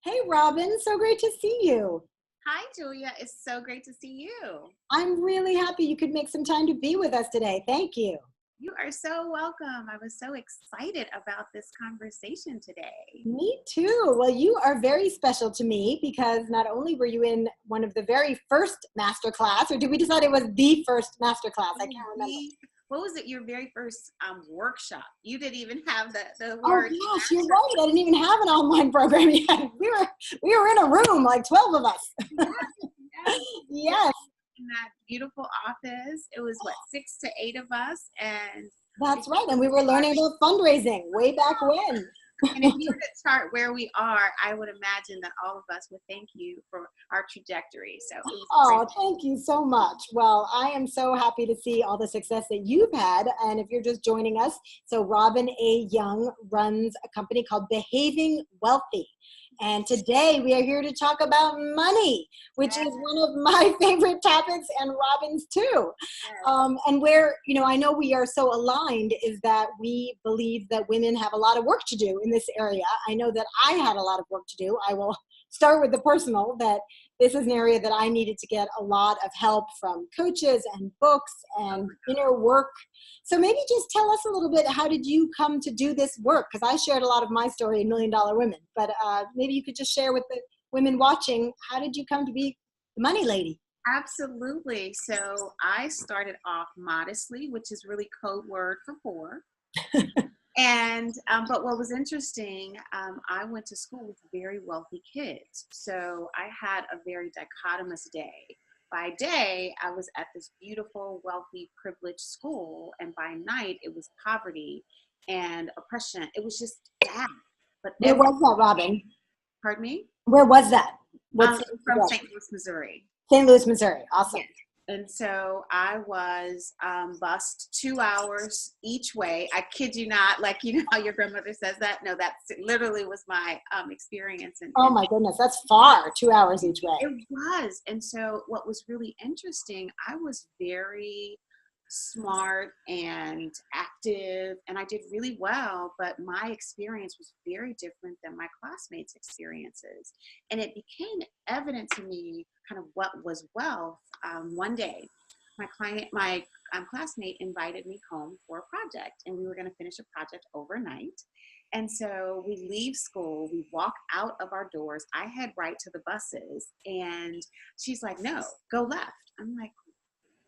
Hey, Robin, so great to see you. Hi, Julia. It's so great to see you. I'm really happy you could make some time to be with us today. Thank you. You are so welcome. I was so excited about this conversation today. Me too. Well, you are very special to me because not only were you in one of the very first master class, or did we decide it was the first master class? I can't remember. What was it? Your very first workshop. You didn't even have the Oh word gosh, you're master. right. I didn't even have an online program yet. We were in a room, like 12 of us. Yes, yes. Yes, In that beautiful office. It was what, 6 to 8 of us, and that's right. And we were learning about fundraising way back when. and if you were to chart where we are, I would imagine that all of us would thank you for our trajectory. So it was Oh, great. thank you so much. Well, I am so happy to see all the success that you've had. And if you're just joining us, so Robin A. Young runs a company called Behaving Wealthy. And today we are here to talk about money, which is one of my favorite topics and Robin's too. And where, I know we are so aligned is that we believe that women have a lot of work to do in this area. I know that I had a lot of work to do. I will start with the personal, that this is an area that I needed to get a lot of help from coaches and books and inner work. So maybe just tell us a little bit, how did you come to do this work? Because I shared a lot of my story in Million Dollar Women, but maybe you could just share with the women watching, how did you come to be the money lady? Absolutely. So I started off modestly, which is really code word for poor. And but what was interesting, I went to school with very wealthy kids, so I had a very dichotomous day. By day, I was at this beautiful, wealthy, privileged school, and by night, it was poverty and oppression. It was just bad. But Where was that, Robin? pardon me, Where was that? What's from St. Louis, Missouri. St. Louis, Missouri. Awesome. Yes. And so I was bused 2 hours each way. I kid you not, like, how your grandmother says that. No, that literally was my experience. Oh my goodness, that's far, 2 hours each way. It was. And so what was really interesting, I was very smart and active, and I did really well, but my experience was very different than my classmates' experiences. And it became evident to me kind of what was wealth. One day, my classmate invited me home for a project, and we were going to finish a project overnight. And so we leave school, we walk out of our doors. I head right to the buses, and she's like, no, go left. I'm like,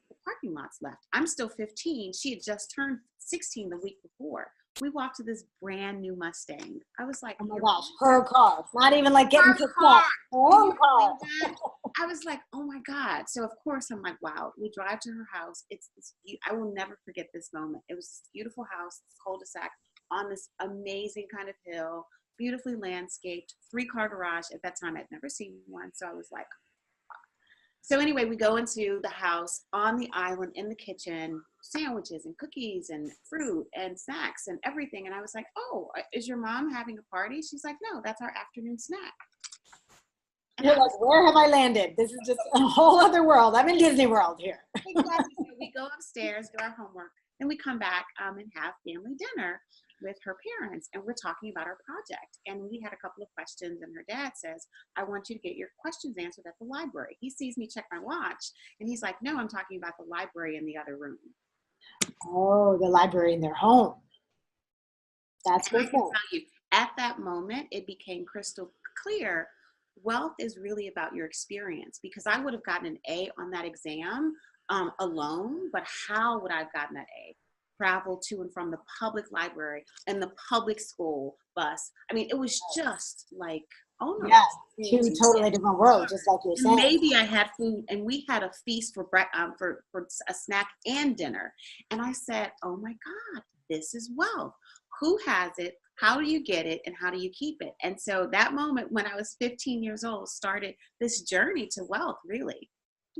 the parking lot's left. I'm still 15. She had just turned 16 the week before. We walked to this brand new Mustang. I was like, oh my gosh, her car. Not even like getting picked car. up. Her own car. I was like, oh my God. So of course I'm like, wow, we drive to her house. I will never forget this moment. It was this beautiful house, this cul-de-sac on this amazing kind of hill, beautifully landscaped, 3-car garage. At that time, I'd never seen one. So I was like, so anyway, we go into the house, on the island in the kitchen, sandwiches and cookies and fruit and snacks and everything. And I was like, oh, is your mom having a party? She's like, no, that's our afternoon snack. And You're like, where have I landed? This is just a whole other world. I'm in Disney World here. Exactly. So we go upstairs, do our homework, then we come back and have family dinner with her parents, and we're talking about our project. And we had a couple of questions, and her dad says, I want you to get your questions answered at the library. He sees me check my watch, and he's like, no, I'm talking about the library in the other room. Oh, the library in their home. That's good. I can tell you, at that moment, it became crystal clear. Wealth is really about your experience, because I would have gotten an A on that exam alone, but how would I have gotten that A? Travel to and from the public library and the public school bus. I mean, it was just like, oh no. Yes, two totally different worlds, just like you're saying. Maybe I had food, and we had a feast for a snack and dinner. And I said, oh my God, this is wealth. Who has it? How do you get it? And how do you keep it? And so that moment when I was 15 years old started this journey to wealth, really.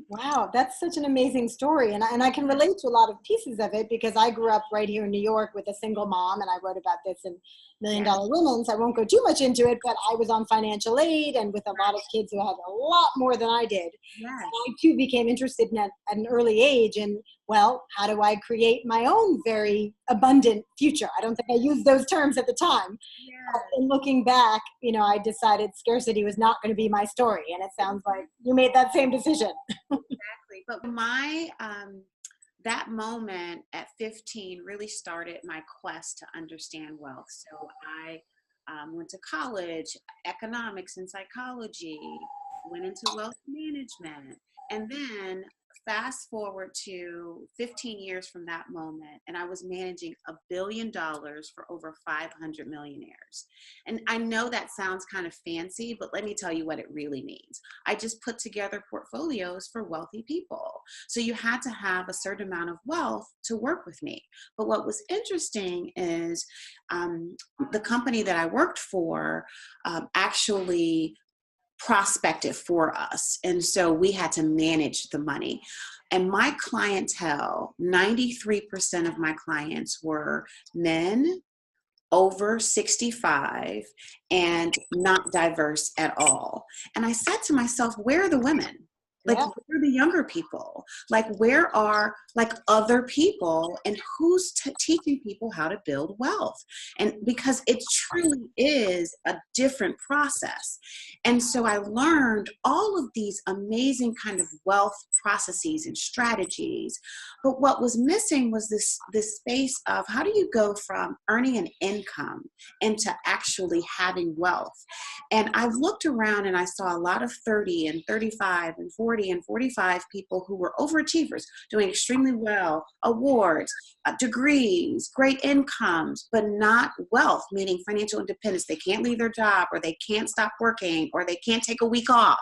Wow, that's such an amazing story. And I can relate to a lot of pieces of it, because I grew up right here in New York with a single mom, and I wrote about this in Million Yes. Dollar Women, so I won't go too much into it, but I was on financial aid and with a lot of kids who had a lot more than I did. Yes. I too became interested in at an early age in, well, how do I create my own very abundant future? I don't think I used those terms at the time. But Yes. in looking back, I decided scarcity was not going to be my story. And it sounds like you made that same decision. Exactly. But my that moment at 15 really started my quest to understand wealth. So I went to college, economics and psychology, went into wealth management, and then fast forward to 15 years from that moment, and I was managing $1 billion for over 500 millionaires. And I know that sounds kind of fancy, but let me tell you what it really means. I just put together portfolios for wealthy people. So you had to have a certain amount of wealth to work with me. But what was interesting is the company that I worked for actually prospected for us. And so we had to manage the money. And my clientele, 93% of my clients were men over 65 and not diverse at all. And I said to myself, where are the women? Like, Yeah. where are the younger people? Like, where are like other people, and who's teaching people how to build wealth? And because it truly is a different process. And so I learned all of these amazing kind of wealth processes and strategies. But what was missing was this space of how do you go from earning an income into actually having wealth? And I looked around and I saw a lot of 30 and 35 and 40 and 45 people who were overachievers, doing extremely well, awards, degrees, great incomes, but not wealth, meaning financial independence. They can't leave their job, or they can't stop working, or they can't take a week off.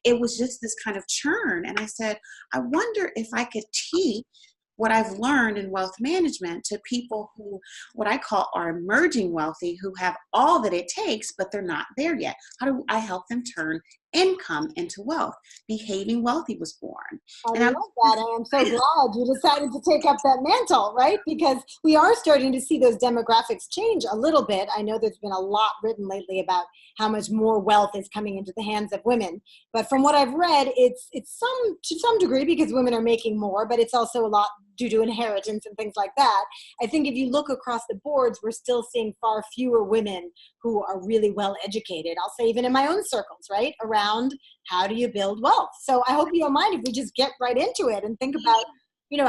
It was just this kind of churn. And I said, I wonder if I could teach what I've learned in wealth management to people who, what I call, are emerging wealthy, who have all that it takes, but they're not there yet. How do I help them turn income into wealth? Behaving Wealthy was born. I And I love that. I am so glad you decided to take up that mantle, right? Because we are starting to see those demographics change a little bit. I know there's been a lot written lately about how much more wealth is coming into the hands of women. But from what I've read, it's some to some degree because women are making more, but it's also a lot due to inheritance and things like that. I think if you look across the boards, we're still seeing far fewer women who are really well educated. I'll say even in my own circles, right? Around how do you build wealth? So I hope you don't mind if we just get right into it and think about,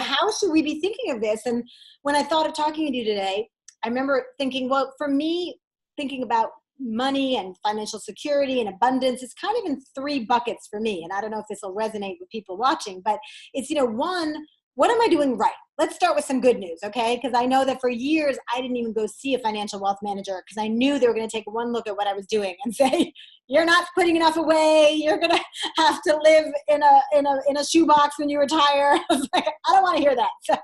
how should we be thinking of this? And when I thought of talking to you today, I remember thinking, well, for me, thinking about money and financial security and abundance, it's kind of in three buckets for me. And I don't know if this will resonate with people watching, but it's, one, what am I doing right? Let's start with some good news, okay? Because I know that for years, I didn't even go see a financial wealth manager because I knew they were going to take one look at what I was doing and say, you're not putting enough away. You're going to have to live in a shoebox when you retire. I was like, I don't want to hear that.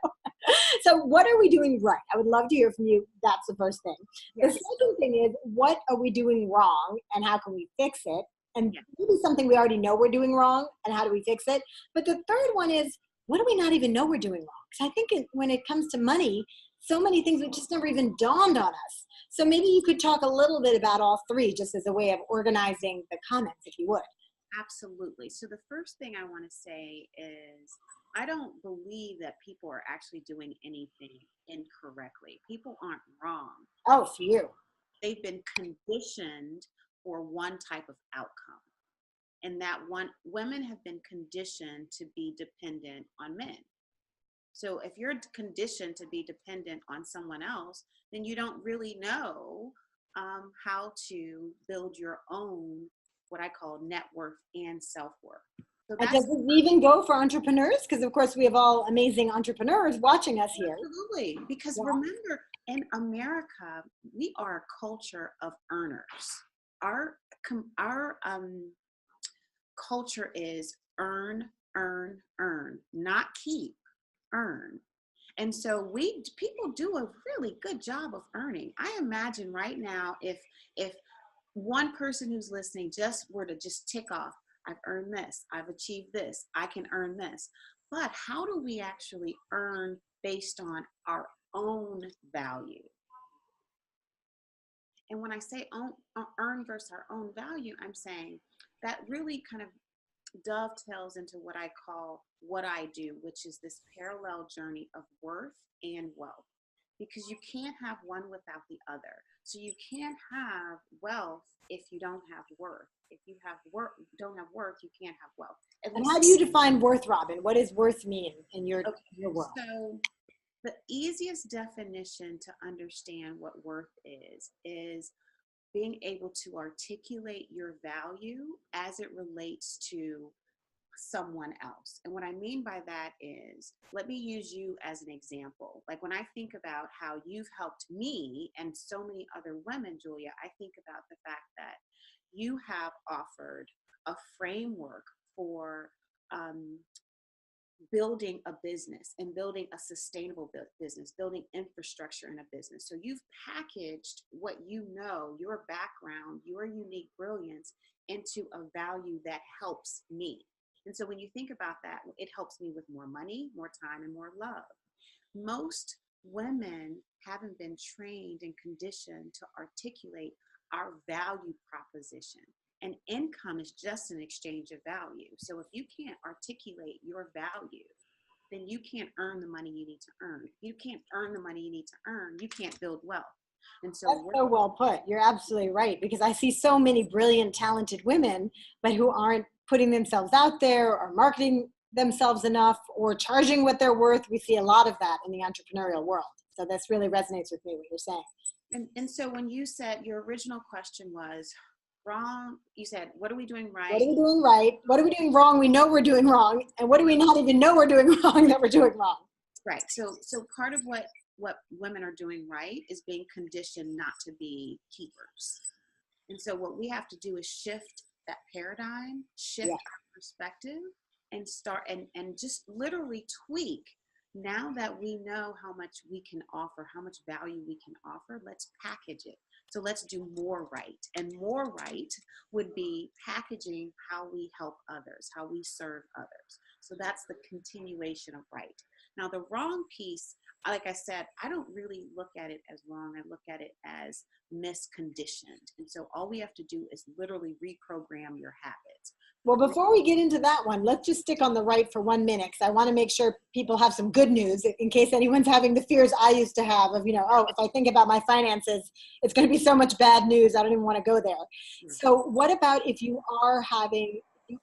So what are we doing right? I would love to hear from you. That's the first thing. Yes. The second thing is, what are we doing wrong and how can we fix it? And Yes. maybe something we already know we're doing wrong and how do we fix it? But the third one is, what do we not even know we're doing wrong? Because I think when it comes to money, so many things that just never even dawned on us. So maybe you could talk a little bit about all three just as a way of organizing the comments, if you would. Absolutely. So the first thing I want to say is I don't believe that people are actually doing anything incorrectly. People aren't wrong. Oh, for you. They've been conditioned for one type of outcome. And that one, women have been conditioned to be dependent on men. So if you're conditioned to be dependent on someone else, then you don't really know how to build your own, what I call, net worth and self-worth. So And that's does it even go for entrepreneurs? Because of course we have all amazing entrepreneurs watching us here. absolutely, because Yeah. remember, in America, we are a culture of earners. Our culture is earn, earn, earn, not keep, earn. And so people do a really good job of earning. I imagine right now if one person who's listening just were to just tick off, I've earned this, I've achieved this, I can earn this. But how do we actually earn based on our own value? And when I say earn versus our own value, I'm saying that really kind of dovetails into what I call what I do, which is this parallel journey of worth and wealth. Because you can't have one without the other. So you can't have wealth if you don't have worth. If you have worth, don't have worth, you can't have wealth. And how do you define worth, Robin? What does worth mean in your world? So the easiest definition to understand what worth is being able to articulate your value as it relates to someone else. And what I mean by that is, let me use you as an example. Like when I think about how you've helped me and so many other women, Julia, I think about the fact that you have offered a framework for building a business and building a sustainable business, building infrastructure in a business. So you've packaged what you know, your background, your unique brilliance into a value that helps me. And so when you think about that, it helps me with more money, more time, and more love. Most women haven't been trained and conditioned to articulate our value proposition. And income is just an exchange of value. So if you can't articulate your value, then you can't earn the money you need to earn. If you can't earn the money you need to earn, you can't build wealth. And so that's so well put. You're absolutely right, because I see so many brilliant, talented women, but who aren't putting themselves out there or marketing themselves enough or charging what they're worth. We see a lot of that in the entrepreneurial world. So this really resonates with me, what you're saying. And so when you said your original question was wrong, you said, what are we doing right? What are we doing right? What are we doing wrong? We know we're doing wrong. And what do we not even know we're doing wrong that we're doing wrong? Right. So part of what women are doing right is being conditioned not to be keepers. And so what we have to do is shift that paradigm, shift our perspective, and start and just literally tweak. Now that we know how much we can offer, how much value we can offer, let's package it. So let's do more right. And more right would be packaging how we help others, how we serve others. So that's the continuation of right. Now, the wrong piece, like I said, I don't really look at it as wrong. I look at it as misconditioned. And so all we have to do is literally reprogram your habits. Well, before we get into that one, let's just stick on the right for 1 minute, because I want to make sure people have some good news in case anyone's having the fears I used to have of, oh, if I think about my finances, it's going to be so much bad news. I don't even want to go there. So what about if you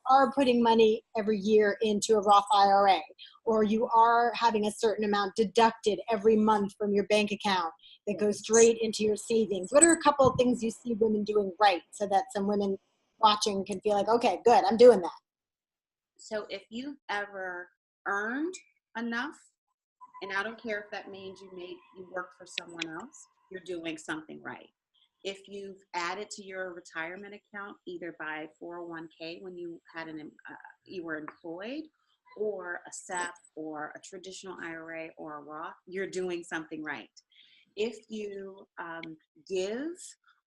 are putting money every year into a Roth IRA, or you are having a certain amount deducted every month from your bank account that goes straight into your savings? What are a couple of things you see women doing right so that some women watching can feel like, okay, good, I'm doing that? So if you've ever earned enough, and I don't care if that means you worked for someone else, you're doing something right. If you've added to your retirement account, either by 401k when you had you were employed, or a SEP, or a traditional IRA, or a Roth, you're doing something right. If you give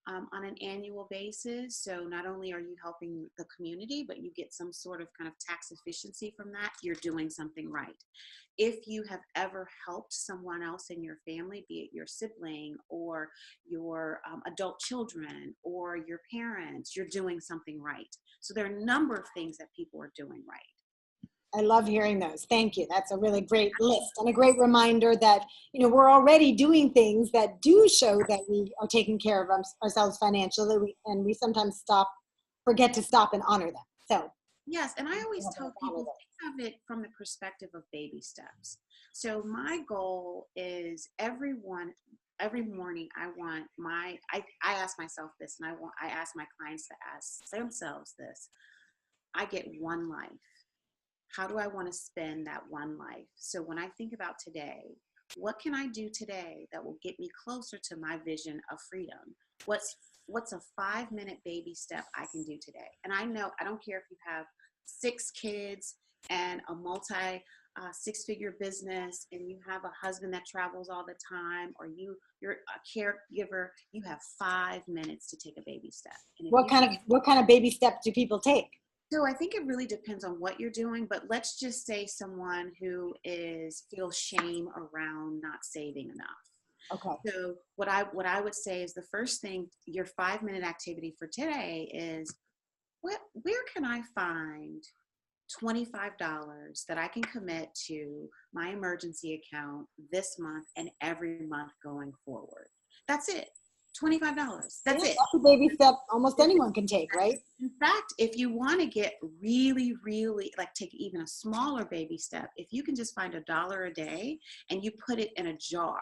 on an annual basis, so not only are you helping the community, but you get some sort of kind of tax efficiency from that, you're doing something right. If you have ever helped someone else in your family, be it your sibling or your adult children or your parents, you're doing something right. So there are a number of things that people are doing right. I love hearing those. Thank you. That's a really great list and a great reminder that, we're already doing things that do show that we are taking care of ourselves financially, and we sometimes forget to stop and honor them. So yes, and I always tell people, think of it from the perspective of baby steps. So my goal is every morning I ask myself this, and I ask my clients to ask themselves this. I get one life. How do I want to spend that one life? So when I think about today, what can I do today that will get me closer to my vision of freedom? What's a 5-minute baby step I can do today? And I know, I don't care if you have 6 kids and a multi 6-figure business, and you have a husband that travels all the time, or you're a caregiver, you have 5 minutes to take a baby step. And what kind of baby step do people take? So I think it really depends on what you're doing, but let's just say someone who feels shame around not saving enough. Okay. So what I would say is the first thing, your 5-minute activity for today is where can I find $25 that I can commit to my emergency account this month and every month going forward. That's it. $25. That's Yeah, it. that's a baby step almost anyone can take, right? In fact, if you want to get really, really, like take even a smaller baby step, if you can just find $1 a day and you put it in a jar,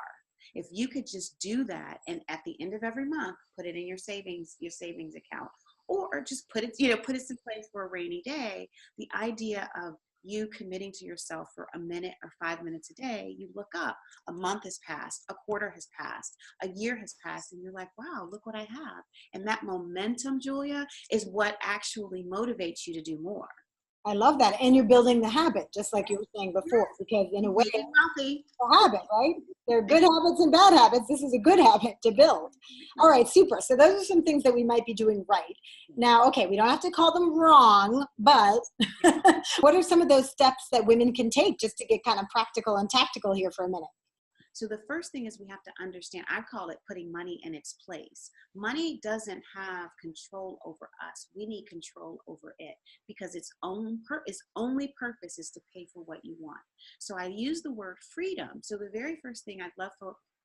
if you could just do that and at the end of every month, put it in your savings account, or just put it in place for a rainy day, the idea of you committing to yourself for a minute or 5 minutes a day, you look up, a month has passed, a quarter has passed, a year has passed, and you're like, wow, look what I have. And that momentum, Julia, is what actually motivates you to do more. I love that. And you're building the habit, just like you were saying before, because in a way, Being wealthy. it's a habit, right? There are good habits and bad habits. This is a good habit to build. All right, super. So those are some things that we might be doing right. Now, okay, we don't have to call them wrong, but what are some of those steps that women can take just to get kind of practical and tactical here for a minute? So the first thing is we have to understand, I call it putting money in its place. Money doesn't have control over us. We need control over it because its only purpose is to pay for what you want. So I use the word freedom. So the very first thing I'd love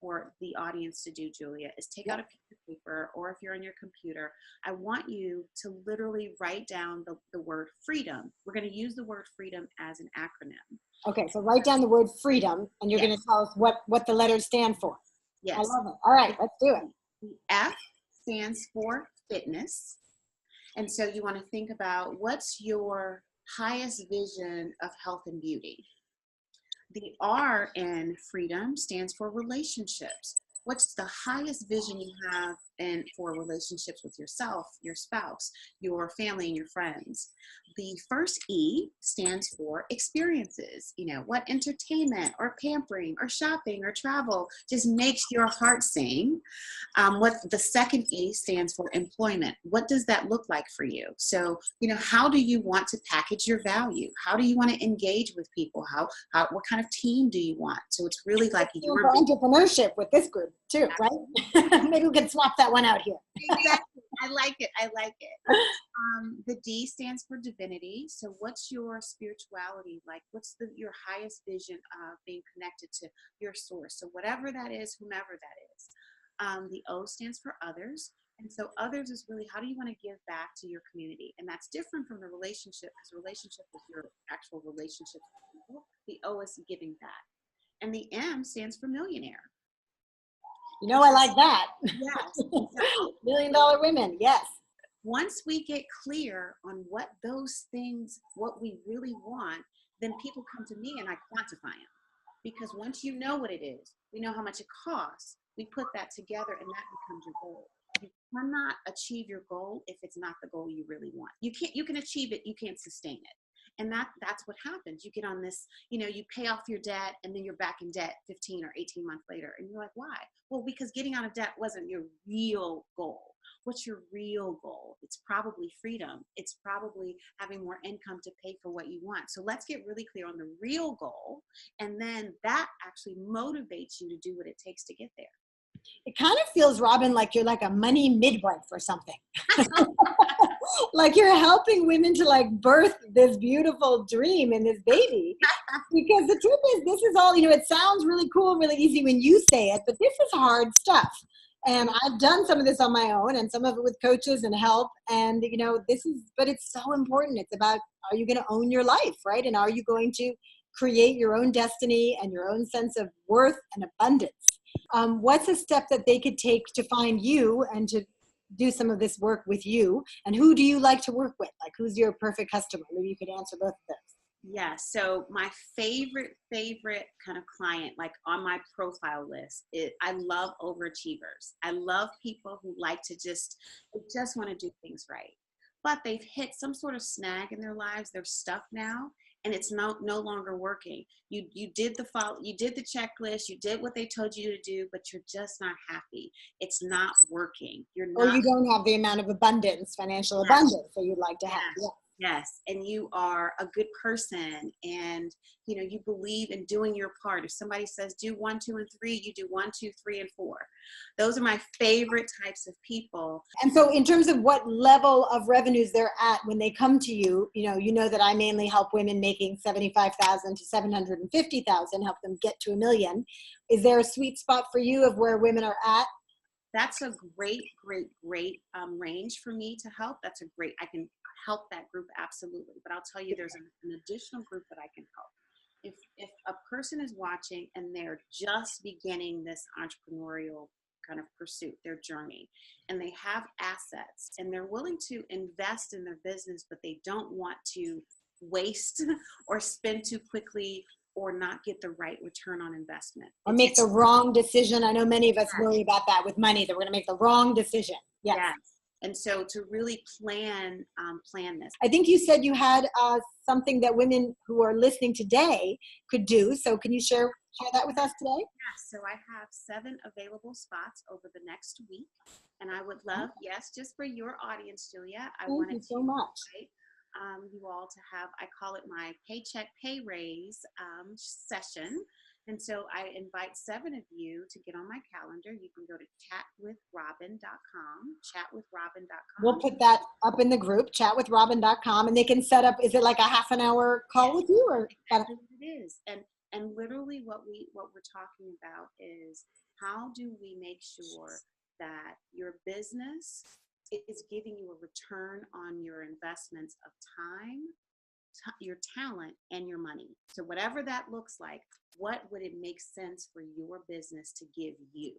for the audience to do, Julia, is take out a piece of paper, or if you're on your computer, I want you to literally write down the word freedom. We're going to use the word freedom as an acronym. Okay, so write down the word freedom, and you're going to tell us what the letters stand for. Yes. I love it. All right, let's do it. The F stands for fitness. And so you want to think about what's your highest vision of health and beauty. The R in freedom stands for relationships. What's the highest vision you have for relationships with yourself, your spouse, your family, and your friends? The first E stands for experiences. What entertainment or pampering or shopping or travel just makes your heart sing. What the second E stands for employment. What does that look like for you? So, how do you want to package your value? How do you want to engage with people? What kind of team do you want? So it's really like your entrepreneurship with this group too, right? Maybe we can swap that one out here. Exactly. I like it. The D stands for divinity. So what's your spirituality like? What's your highest vision of being connected to your source? So whatever that is, whomever that is. The O stands for others. And so others is really, how do you want to give back to your community? And that's different from the relationship, because relationship is your actual relationship with people. The O is giving back. And the M stands for millionaire. I like that. Yes. $1 million women. Yes. Once we get clear on what those things, what we really want, then people come to me and I quantify them. Because once you know what it is, we know how much it costs, we put that together and that becomes your goal. You cannot achieve your goal if it's not the goal you really want. You can achieve it, you can't sustain it. And that's what happens. You get on this, you pay off your debt and then you're back in debt 15 or 18 months later. And you're like, why? Well, because getting out of debt wasn't your real goal. What's your real goal? It's probably freedom. It's probably having more income to pay for what you want. So let's get really clear on the real goal. And then that actually motivates you to do what it takes to get there. It kind of feels, Robin, like you're like a money midwife or something. Like you're helping women to birth this beautiful dream and this baby. Because the truth is, this is all, it sounds really cool, really easy when you say it, but this is hard stuff. And I've done some of this on my own and some of it with coaches and help. And, but it's so important. It's about, are you going to own your life, right? And are you going to create your own destiny and your own sense of worth and abundance? What's a step that they could take to find you and to do some of this work with you? And who do you like to work with? Who's your perfect customer? Maybe you could answer both of those. Yeah, so my favorite kind of client, on my profile list, I love overachievers. I love people who like to just want to do things right. But they've hit some sort of snag in their lives. They're stuck now, and it's no longer working. You did the checklist, you did what they told you to do, but you're just not happy. It's not working. Or you don't have the amount of abundance, financial abundance that you'd like to have. Yes. Yes, and you are a good person, and you believe in doing your part. If somebody says do 1, 2, and 3, you do 1, 2, 3, and 4. Those are my favorite types of people. And so in terms of what level of revenues they're at when they come to you, you know that I mainly help women making 75,000 to 750,000, help them get to $1 million. Is there a sweet spot for you of where women are at? That's a great range for me to help. I can help that group, absolutely. But I'll tell you, there's an additional group that I can help. If a person is watching and they're just beginning this entrepreneurial kind of pursuit, their journey, and they have assets and they're willing to invest in their business, but they don't want to waste or spend too quickly or not get the right return on investment. Or make the wrong decision. I know many of us worry about that with money, that we're going to make the wrong decision. Yes. And so to really plan this. I think you said you had something that women who are listening today could do. So can you share that with us today? Yeah, so I have 7 available spots over the next week. And I would love, yes, just for your audience, Julia, Thank you so much. You all to have, I call it my paycheck pay raise session. And so I invite 7 of you to get on my calendar. You can go to chatwithrobin.com, chatwithrobin.com. We'll put that up in the group, chatwithrobin.com, and they can set up, is it like a half an hour call with you? Or exactly what it is. And literally what we're talking about is how do we make sure that your business is giving you a return on your investments of time, your talent, and your money. So whatever that looks like, what would it make sense for your business to give you?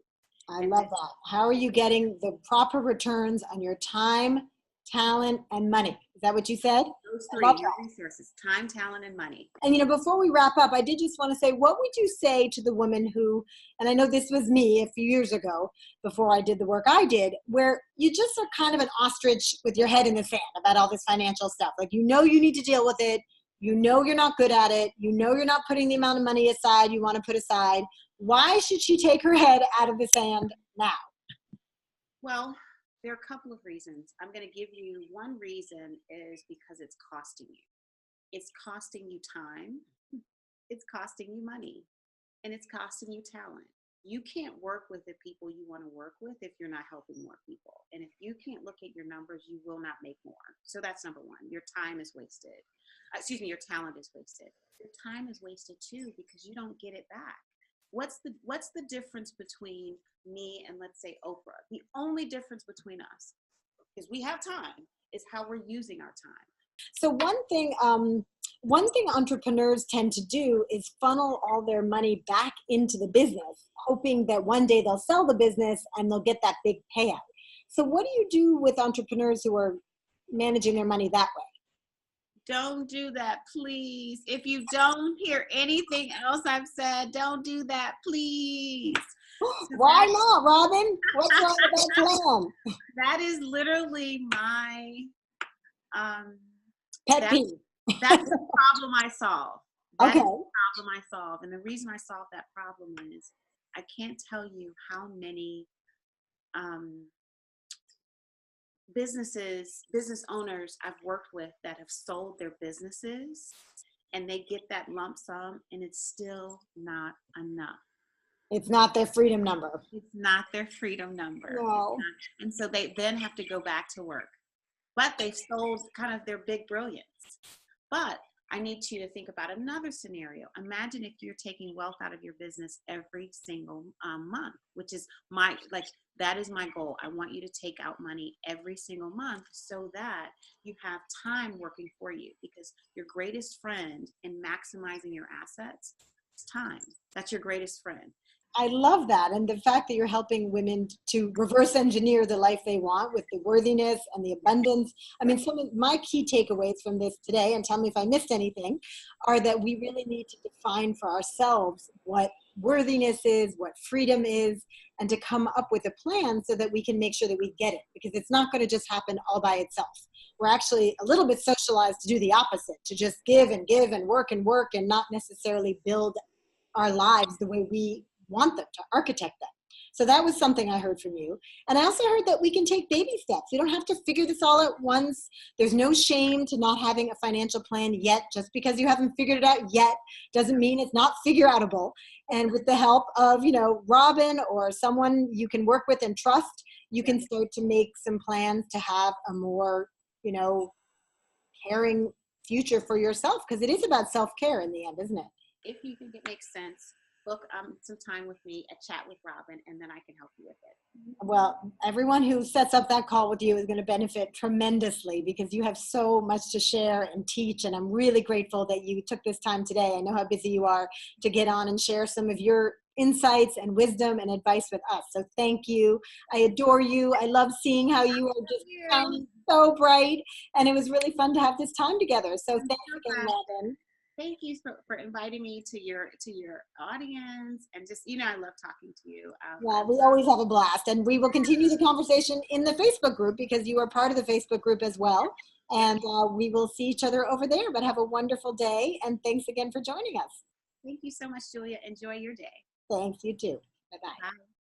I love that. How are you getting the proper returns on your time, talent, and money? Is that what you said? Those 3, your resources, time, talent, and money. And before we wrap up, I did just want to say, what would you say to the woman who, and I know this was me a few years ago before I did the work I did, where you just are kind of an ostrich with your head in the sand about all this financial stuff. Like, you need to deal with it. You're not good at it. You're not putting the amount of money aside you want to put aside. Why should she take her head out of the sand now? Well, there are a couple of reasons. I'm going to give you one reason is because it's costing you. It's costing you time. It's costing you money. And it's costing you talent. You can't work with the people you want to work with if you're not helping more people. And if you can't look at your numbers, you will not make more. So that's number one. Your time is wasted. Your talent is wasted. Your time is wasted too because you don't get it back. What's the difference between me and, let's say, Oprah? The only difference between us is we have time is how we're using our time. So one thing entrepreneurs tend to do is funnel all their money back into the business, hoping that one day they'll sell the business and they'll get that big payout. So what do you do with entrepreneurs who are managing their money that way? Don't do that, please. If you don't hear anything else I've said, don't do that, please. Why not, Robin? What's wrong with that plan? That is literally my pet peeve. That's the problem I solve. That's okay. the problem I solve. And the reason I solve that problem is I can't tell you how many business owners I've worked with that have sold their businesses and they get that lump sum and it's still not enough. It's not their freedom number. It's not their freedom number. No. And so they then have to go back to work. But they've sold kind of their big brilliance. But I need you to think about another scenario. Imagine if you're taking wealth out of your business every single month, which is that is my goal. I want you to take out money every single month so that you have time working for you, because your greatest friend in maximizing your assets is time. That's your greatest friend. I love that. And the fact that you're helping women to reverse engineer the life they want with the worthiness and the abundance. I mean, some of my key takeaways from this today, and tell me if I missed anything, are that we really need to define for ourselves what worthiness is, what freedom is, and to come up with a plan so that we can make sure that we get it, because it's not going to just happen all by itself. We're actually a little bit socialized to do the opposite, to just give and work and not necessarily build our lives the way we want them, to architect them. So that was something I heard from you. And I also heard that we can take baby steps. We don't have to figure this all at once. There's no shame to not having a financial plan yet. Just because you haven't figured it out yet doesn't mean it's not figure outable. And with the help of, Robin or someone you can work with and trust, you can start to make some plans to have a more, caring future for yourself, because it is about self-care in the end, isn't it? If you think it makes sense, book some time with me, a chat with Robin, and then I can help you with it. Well, everyone who sets up that call with you is going to benefit tremendously, because you have so much to share and teach. And I'm really grateful that you took this time today. I know how busy you are, to get on and share some of your insights and wisdom and advice with us. So thank you. I adore you. I love seeing how you are just shining so bright. And it was really fun to have this time together. So thanks again, Robin. Thank you for inviting me to your audience, and just, I love talking to you. Well, we always have a blast, and we will continue the conversation in the Facebook group, because you are part of the Facebook group as well. And we will see each other over there. But have a wonderful day, and thanks again for joining us. Thank you so much, Julia. Enjoy your day. Thanks, you too. Bye-bye. Bye.